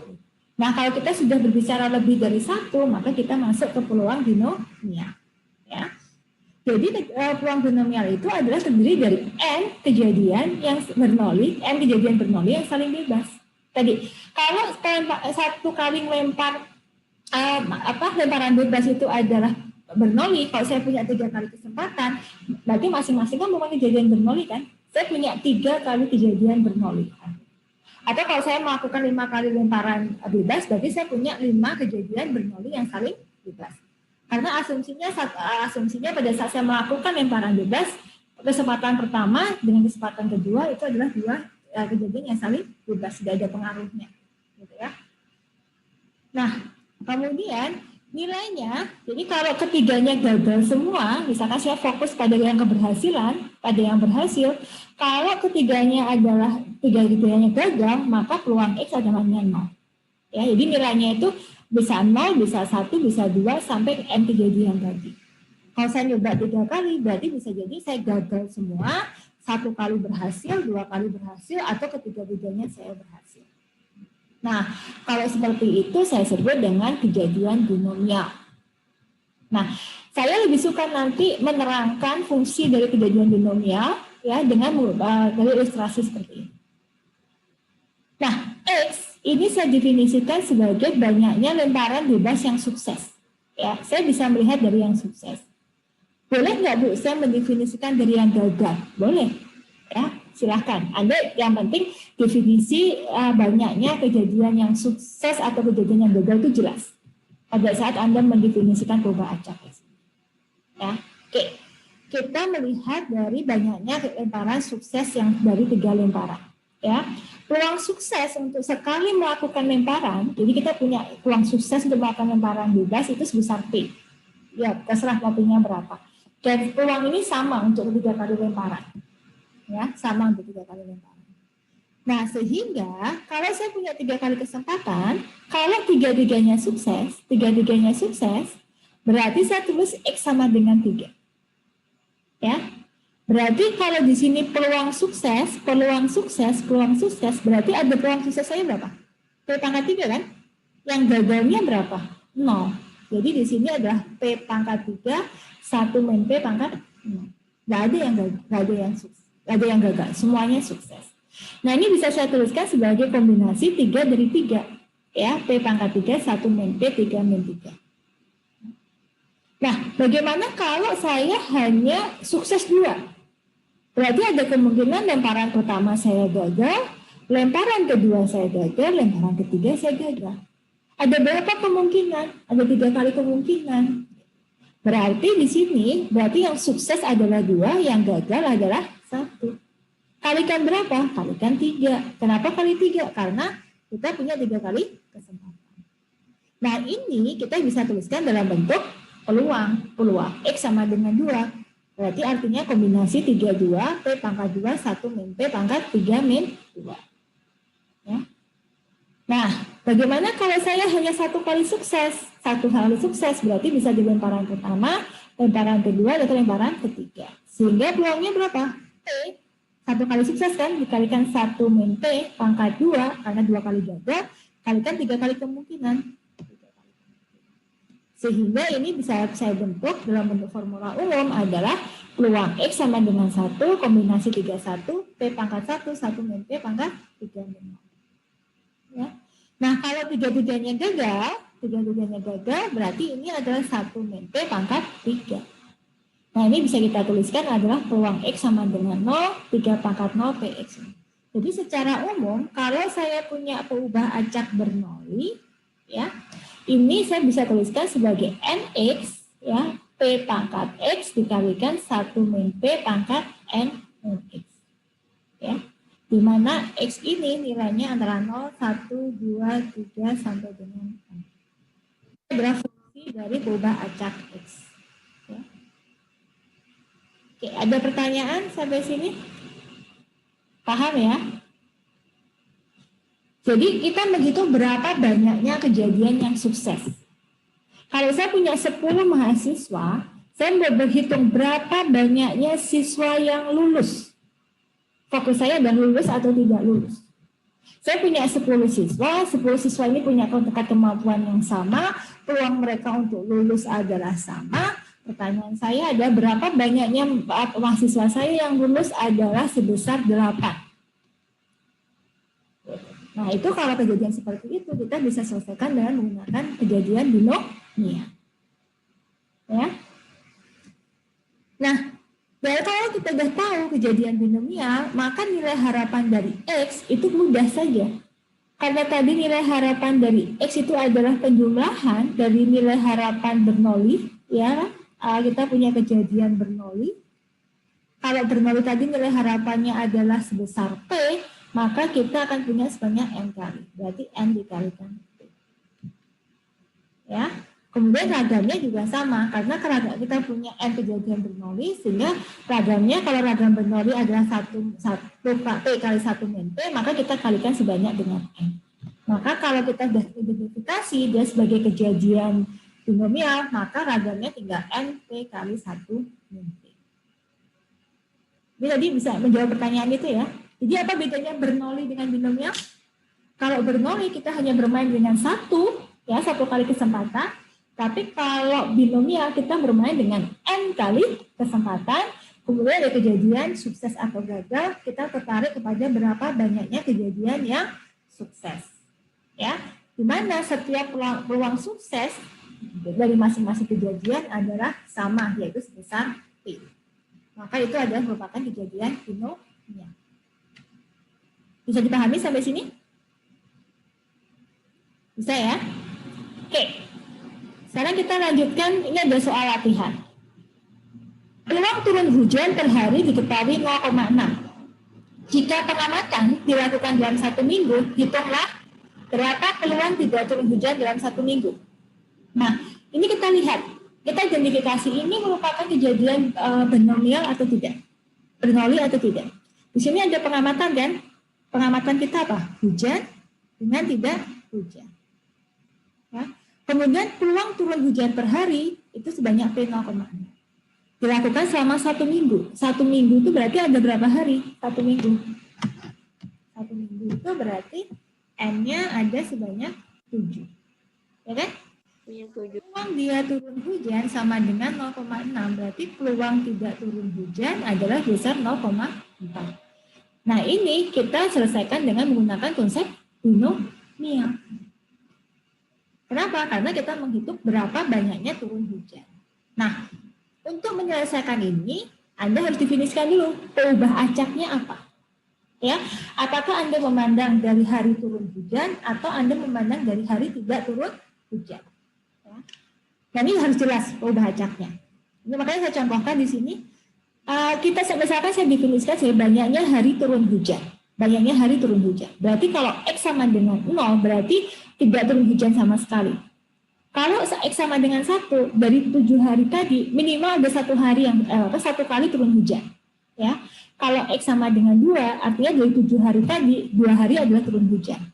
Nah, kalau kita sudah berbicara lebih dari 1, maka kita masuk ke peluang binomial. Ya. Jadi peluang binomial itu adalah terdiri dari N kejadian Bernoulli yang saling bebas. Tadi kalau satu kali melempar lemparan bebas itu adalah Bernoulli, kalau saya punya 3 kali kesempatan, berarti masing-masing kan bukan kejadian Bernoulli kan? Saya punya 3 kali kejadian Bernoulli. Atau kalau saya melakukan 5 kali lemparan bebas, berarti saya punya 5 kejadian Bernoulli yang saling bebas. Karena asumsinya pada saat saya melakukan lemparan bebas, kesempatan pertama dengan kesempatan kedua itu adalah 2 kejadian yang saling bebas, tidak ada pengaruhnya, gitu ya. Nah, kemudian nilainya, jadi kalau ketiganya gagal semua, misalkan saya fokus pada yang keberhasilan, pada yang berhasil, kalau ketiganya adalah 3-tiganya gagal, maka peluang X adalah 0. Ya, jadi nilainya itu bisa 0, bisa 1, bisa 2, sampai N kejadian tadi. Kalau saya nyoba 3 kali, berarti bisa jadi saya gagal semua, 1 kali berhasil, 2 kali berhasil, atau ketiga-tiganya saya berhasil. Nah, kalau seperti itu saya sebut dengan kejadian binomial. Nah, saya lebih suka nanti menerangkan fungsi dari kejadian binomial ya dengan dari ilustrasi seperti ini. Nah, X ini saya definisikan sebagai banyaknya lemparan bebas yang sukses. Ya, saya bisa melihat dari yang sukses. Boleh nggak Bu, saya mendefinisikan dari yang gagal? Boleh. Ya, silahkan. Anda yang penting definisi banyaknya kejadian yang sukses atau kejadian yang gagal itu jelas. Pada saat Anda mendefinisikan perubahan acak. Ya, oke. Kita melihat dari banyaknya lemparan sukses yang dari 3 lemparan. Ya, peluang sukses untuk sekali melakukan lemparan, jadi kita punya peluang sukses untuk melakukan lemparan bebas itu sebesar P. Ya, terserah mau P-nya berapa. Dan peluang ini sama untuk 3 kali lemparan. Ya, sama untuk 3 kali lemparan. Nah, sehingga kalau saya punya 3 kali kesempatan, kalau tiga-tiganya sukses, berarti saya tulis X sama dengan 3. Ya, berarti kalau di sini peluang sukses, berarti ada peluang sukses saya berapa? P pangkat 3 kan? Yang gagalnya berapa? 0. Jadi di sini adalah P pangkat 3, 1 min P pangkat 0. Nggak ada yang gagal, nggak ada yang gagal, semuanya sukses. Nah, ini bisa saya tuliskan sebagai kombinasi 3 dari 3. Ya, P pangkat 3, 1 min P, 3 min 3. Nah, bagaimana kalau saya hanya sukses 2? Berarti ada kemungkinan lemparan pertama saya gagal, lemparan kedua saya gagal, lemparan ketiga saya gagal. Ada berapa kemungkinan? Ada 3 kali kemungkinan. Berarti di sini, berarti yang sukses adalah 2, yang gagal adalah 1. Kalikan berapa? Kalikan 3. Kenapa kali 3? Karena kita punya 3 kali kesempatan. Nah, ini kita bisa tuliskan dalam bentuk peluang. Peluang X sama dengan 2. Berarti artinya kombinasi 32, P pangkat 2, 1 min P pangkat 3 min 2. Ya. Nah, bagaimana kalau saya hanya 1 kali sukses? 1 kali sukses berarti bisa di lemparan pertama, lemparan kedua, atau lemparan ketiga. Sehingga peluangnya berapa? P. 1 kali sukses kan, dikalikan 1 min P pangkat 2, karena 2 kali gagal, kalikan 3 kali kemungkinan. Sehingga ini bisa saya bentuk dalam bentuk formula umum adalah peluang X sama dengan 1, kombinasi 31, P pangkat 1, 1 min P pangkat 3 min 0. Ya. Nah, kalau tiga-tiganya gagal, berarti ini adalah 1 min P pangkat 3. Nah, ini bisa kita tuliskan adalah peluang X sama dengan 0, 3 pangkat 0 PX. Jadi secara umum, kalau saya punya peubah acak Bernoulli, ya, ini saya bisa tuliskan sebagai NX, ya, P pangkat X dikalikan 1 min P pangkat N min X. Ya, di mana X ini nilainya antara 0, 1, 2, 3, sampai dengan 4. Ini adalah fungsi dari peubah acak X. Ya. Oke, ada pertanyaan sampai sini? Paham ya? Jadi kita menghitung berapa banyaknya kejadian yang sukses. Kalau saya punya 10 mahasiswa, saya mau berhitung berapa banyaknya siswa yang lulus. Fokus saya adalah lulus atau tidak lulus. Saya punya 10 siswa ini punya tingkat kemampuan yang sama, peluang mereka untuk lulus adalah sama. Pertanyaan saya adalah berapa banyaknya mahasiswa saya yang lulus adalah sebesar 8. Nah, itu kalau kejadian seperti itu kita bisa selesaikan dengan menggunakan kejadian binomial. Ya. Nah, kalau kita sudah tahu kejadian binomial, maka nilai harapan dari X itu mudah saja. Karena tadi nilai harapan dari X itu adalah penjumlahan dari nilai harapan Bernoulli, ya. Kita punya kejadian Bernoulli. Kalau Bernoulli tadi nilai harapannya adalah sebesar P, maka kita akan punya sebanyak N kali. Berarti N dikalikan P. Ya. Kemudian ragamnya juga sama, karena kita punya N kejadian Bernoulli, sehingga ragamnya kalau ragam Bernoulli adalah 1 P kali 1 min P, maka kita kalikan sebanyak dengan N. Maka kalau kita sudah identifikasi dia sebagai kejadian binomial, maka ragamnya tinggal N P kali 1 min P. Jadi tadi bisa menjawab pertanyaan itu ya. Jadi apa bedanya Bernoulli dengan binomial? Kalau Bernoulli kita hanya bermain dengan 1 kali kesempatan. Tapi kalau binomial kita bermain dengan N kali kesempatan. Kemudian ada kejadian sukses atau gagal. Kita tertarik kepada berapa banyaknya kejadian yang sukses. Ya, di mana setiap peluang sukses dari masing-masing kejadian adalah sama, yaitu sebesar P. Maka itu adalah merupakan kejadian binomial. Bisa dipahami sampai sini? Bisa ya? Oke. Sekarang kita lanjutkan, ini ada soal latihan. Peluang turun hujan per hari diketahui 0,6. Jika pengamatan dilakukan dalam 1 minggu, hitunglah berapa peluang tidak turun hujan dalam 1 minggu. Nah, ini kita lihat, kita identifikasi ini merupakan kejadian binomial atau tidak, Bernoulli atau tidak. Di sini ada pengamatan kan? Pengamatan kita apa? Hujan dengan tidak hujan. Ya. Kemudian peluang turun hujan per hari itu sebanyak P0,6. Dilakukan selama 1 minggu. 1 minggu itu berarti ada berapa hari? 1 minggu. 1 minggu itu berarti N-nya ada sebanyak 7. Ya kan? Peluang dia turun hujan sama dengan 0,6. Berarti peluang tidak turun hujan adalah besar 0,4. Nah, ini kita selesaikan dengan menggunakan konsep binomial. Kenapa? Karena kita menghitung berapa banyaknya turun hujan. Nah, untuk menyelesaikan ini, Anda harus definisikan dulu peubah acaknya apa. Ya, apakah Anda memandang dari hari turun hujan atau Anda memandang dari hari tidak turun hujan? Ya. Dan ini harus jelas peubah acaknya. Ini makanya saya contohkan di sini. Kita misalkan saya definisikan banyaknya hari turun hujan. Banyaknya hari turun hujan. Berarti kalau X sama dengan 0, berarti tidak turun hujan sama sekali. Kalau X sama dengan 1, dari 7 hari tadi, minimal ada 1 hari yang 1 kali turun hujan. Ya. Kalau X sama dengan 2, artinya dari 7 hari tadi, 2 hari adalah turun hujan.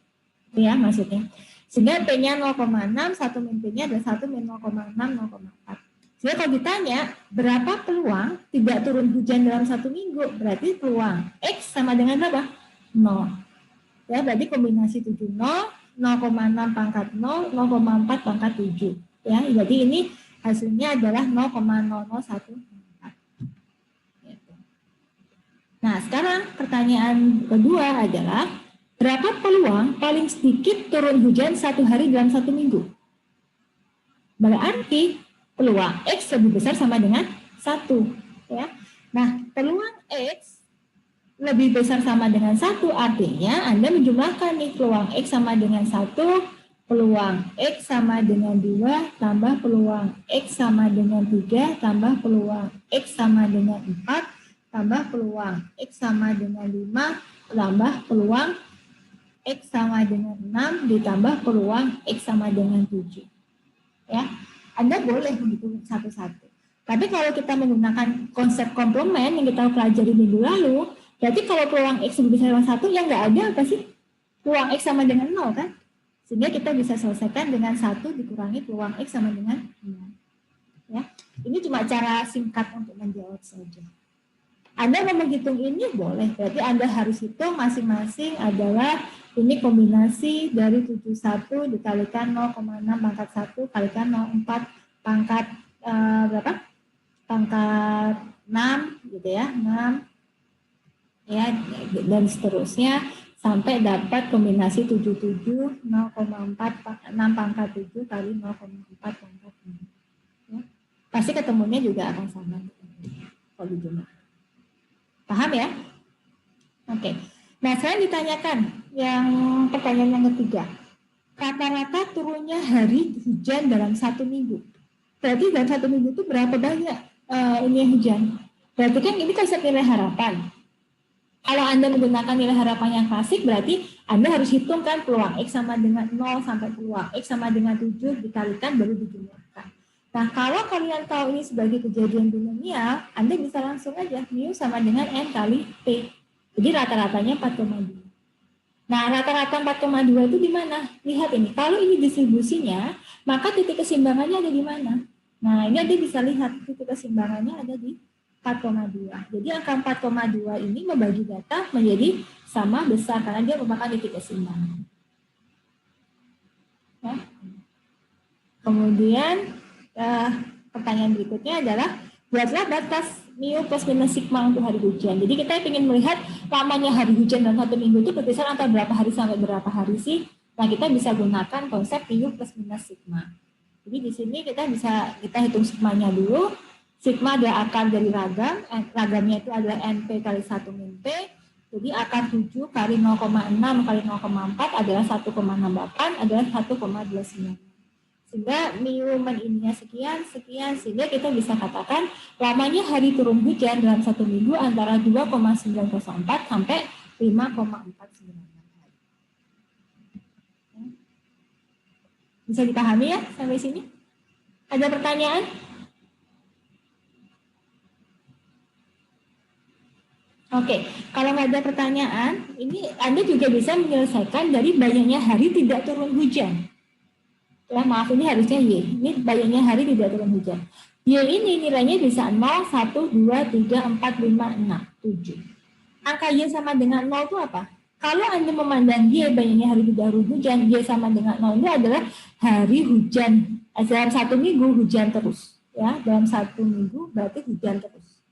Ya, maksudnya. Sehingga P-nya 0,6, 1 min P-nya ada 1 min 0,6, 0,4. Sehingga kalau ditanya, berapa peluang tidak turun hujan dalam 1 minggu? Berarti peluang X sama dengan berapa? 0. Ya, berarti kombinasi 7, 0, 0,6 pangkat 0, 0,4 pangkat 7. Ya, berarti ini hasilnya adalah 0,0014. Nah, sekarang pertanyaan kedua adalah, berapa peluang paling sedikit turun hujan 1 hari dalam 1 minggu? Berarti peluang X lebih besar sama dengan 1. Ya. Nah, peluang X lebih besar sama dengan 1, artinya Anda menjumlahkan nih peluang X sama dengan 1, peluang X sama dengan 2, tambah peluang X sama dengan 3, tambah peluang X sama dengan 4, tambah peluang X sama dengan 5, tambah peluang X sama dengan 6, ditambah peluang X sama dengan 7. Ya, Anda boleh menghitung satu-satu. Tapi kalau kita menggunakan konsep komplement yang kita pelajari minggu lalu, berarti kalau peluang X lebih besar dari 1, yang nggak ada apa sih? Peluang X sama dengan 0 kan? Sehingga kita bisa selesaikan dengan 1 dikurangi peluang X sama dengan 0. Ya, ini cuma cara singkat untuk menjawab saja. Anda mau menghitung ini boleh, berarti Anda harus hitung masing-masing adalah ini kombinasi dari 71 dikalikan 0,6 pangkat 1 kalikan 0,4 pangkat berapa? Pangkat 6 gitu ya, 6 ya, dan seterusnya sampai dapat kombinasi 77 0,4 6 pangkat 7 kali 0,4 pangkat 6. Ya. Pasti ketemunya juga akan sama kalau dijumlah. Paham ya? Oke. Nah, sekarang ditanyakan yang pertanyaan yang ketiga. Rata-rata turunnya hari hujan dalam 1 minggu. Berarti dalam 1 minggu itu berapa banyak ini hujan? Berarti kan ini konsep nilai harapan. Kalau Anda menggunakan nilai harapan yang klasik, berarti Anda harus hitungkan peluang X sama dengan 0 sampai peluang X sama dengan 7 dikalikan baru dijumlahkan. Nah, kalau kalian tahu ini sebagai kejadian binomial, Anda bisa langsung aja mu sama dengan N kali P. Jadi rata-ratanya 4,2. Nah, rata-rata 4,2 itu di mana? Lihat ini. Kalau ini distribusinya, maka titik keseimbangannya ada di mana? Nah, ini Anda bisa lihat titik keseimbangannya ada di 4,2. Jadi angka 4,2 ini membagi data menjadi sama besar karena dia merupakan titik keseimbangan. Ya. Kemudian pertanyaan berikutnya adalah buatlah batas mu plus minus sigma untuk hari hujan. Jadi kita ingin melihat lamanya hari hujan dalam 1 minggu itu berkisar antara berapa hari sampai berapa hari sih. Nah, kita bisa gunakan konsep mu plus minus sigma. Jadi di sini kita hitung sigmanya dulu. Sigma adalah akar dari ragam. Ragamnya itu adalah NP kali 1 min P. Jadi akar 7 kali 0,6 kali 0,4 adalah 1,68 adalah 1,29. Sehingga mu ininya sekian, sehingga kita bisa katakan lamanya hari turun hujan dalam 1 minggu antara 2,904 sampai 5,496 hari. Bisa dipahami ya sampai sini? Ada pertanyaan? Oke, kalau nggak ada pertanyaan, ini Anda juga bisa menyelesaikan dari banyaknya hari tidak turun hujan. Ya, maaf, ini harusnya Y. Ini banyaknya hari tidak turun hujan. Y ini nilainya bisa 0, 1, 2, 3, 4, 5, 6, 7. Angka Y sama dengan 0 itu apa? Kalau Anda memandang Y banyaknya hari tidak turun hujan, Y sama dengan 0 itu adalah hari hujan. Dalam satu minggu hujan terus. Ya, dalam satu minggu berarti hujan terus.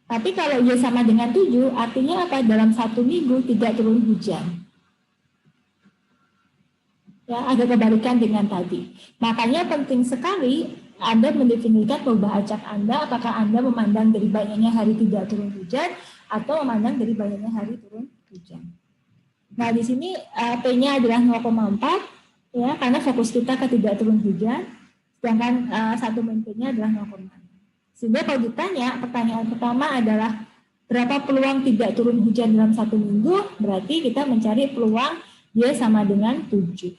Tapi kalau Y sama dengan 7, artinya apa? Dalam satu minggu tidak turun hujan. Ya, agak kebalikan dengan tadi. Makanya penting sekali Anda mendefinisikan perubahan acak Anda, apakah Anda memandang dari banyaknya hari tidak turun hujan atau memandang dari banyaknya hari turun hujan. Nah, di sini P-nya adalah 0,4, ya, karena fokus kita ke tidak turun hujan, sedangkan satu P-nya adalah 0,6. Sehingga kalau ditanya, pertanyaan pertama adalah berapa peluang tidak turun hujan dalam satu minggu, berarti kita mencari peluang Y sama dengan 7.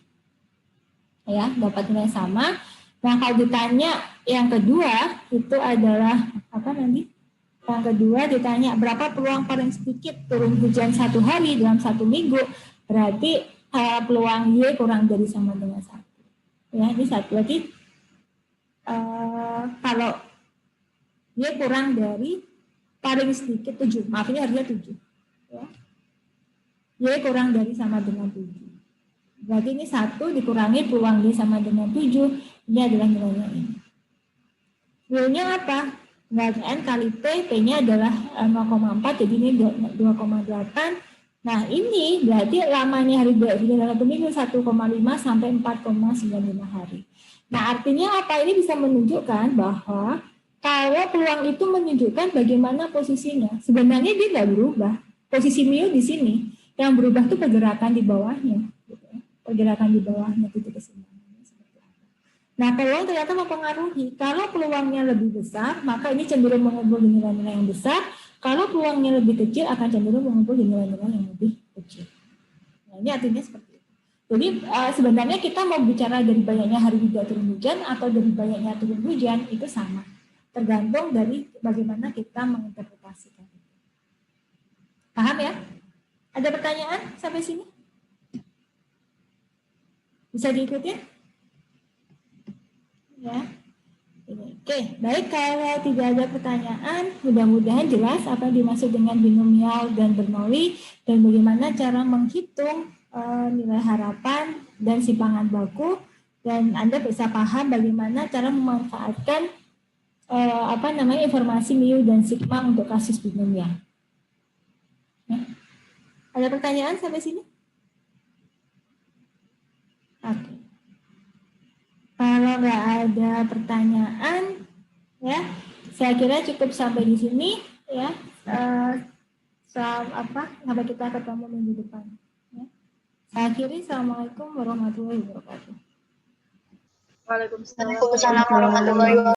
Ya, dapat nilai sama. Nah, kalau ditanya yang kedua, itu adalah apa nanti? Yang kedua ditanya berapa peluang paling sedikit turun hujan satu hari dalam satu minggu, berarti peluang Y kurang dari sama dengan 1. Ya, ini 1. Berarti kalau Y kurang dari paling sedikit 7. Maaf, ini harusnya 7. Ya. Y kurang dari sama dengan 7. Berarti ini 1 dikurangi peluang Y sama dengan 7. Ini adalah nilainya ini. Nilainya apa? Nilai N kali P, P-nya adalah 0,4, jadi ini 2,8. Nah, ini berarti lamanya hari dalam satu minggu 1,5 sampai 4,95 hari. Nah, artinya apa? Ini bisa menunjukkan bahwa kalau peluang itu menunjukkan bagaimana posisinya, sebenarnya dia nggak berubah. Posisi mu di sini, yang berubah itu pergerakan di bawahnya. Gitu. Pergerakan di bawahnya titik keseimbangannya seperti apa. Nah, peluang ternyata mempengaruhi. Kalau peluangnya lebih besar, maka ini cenderung mengumpul di nilai-nilai yang besar. Kalau peluangnya lebih kecil, akan cenderung mengumpul di nilai-nilai yang lebih kecil. Nah, ini artinya seperti itu. Jadi sebenarnya kita mau bicara dari banyaknya hari tidak turun hujan atau dari banyaknya turun hujan, itu sama. Tergantung dari bagaimana kita menginterpretasikan itu. Paham ya? Ada pertanyaan sampai sini? Bisa diikuti? Ya. Oke, baik, kalau tidak ada pertanyaan, mudah-mudahan jelas apa yang dimaksud dengan binomial dan Bernoulli dan bagaimana cara menghitung nilai harapan dan simpangan baku, dan Anda bisa paham bagaimana cara memanfaatkan informasi mu dan sigma untuk kasus binomial. Ya. Ada pertanyaan sampai sini? Oke. Kalau nggak ada pertanyaan, ya, saya kira cukup sampai di sini, ya. Sampai kita ketemu minggu depan. Ya. Saya akhiri. Assalamualaikum warahmatullahi wabarakatuh. Waalaikumsalam Waalaikumsalam warahmatullahi wabarakatuh.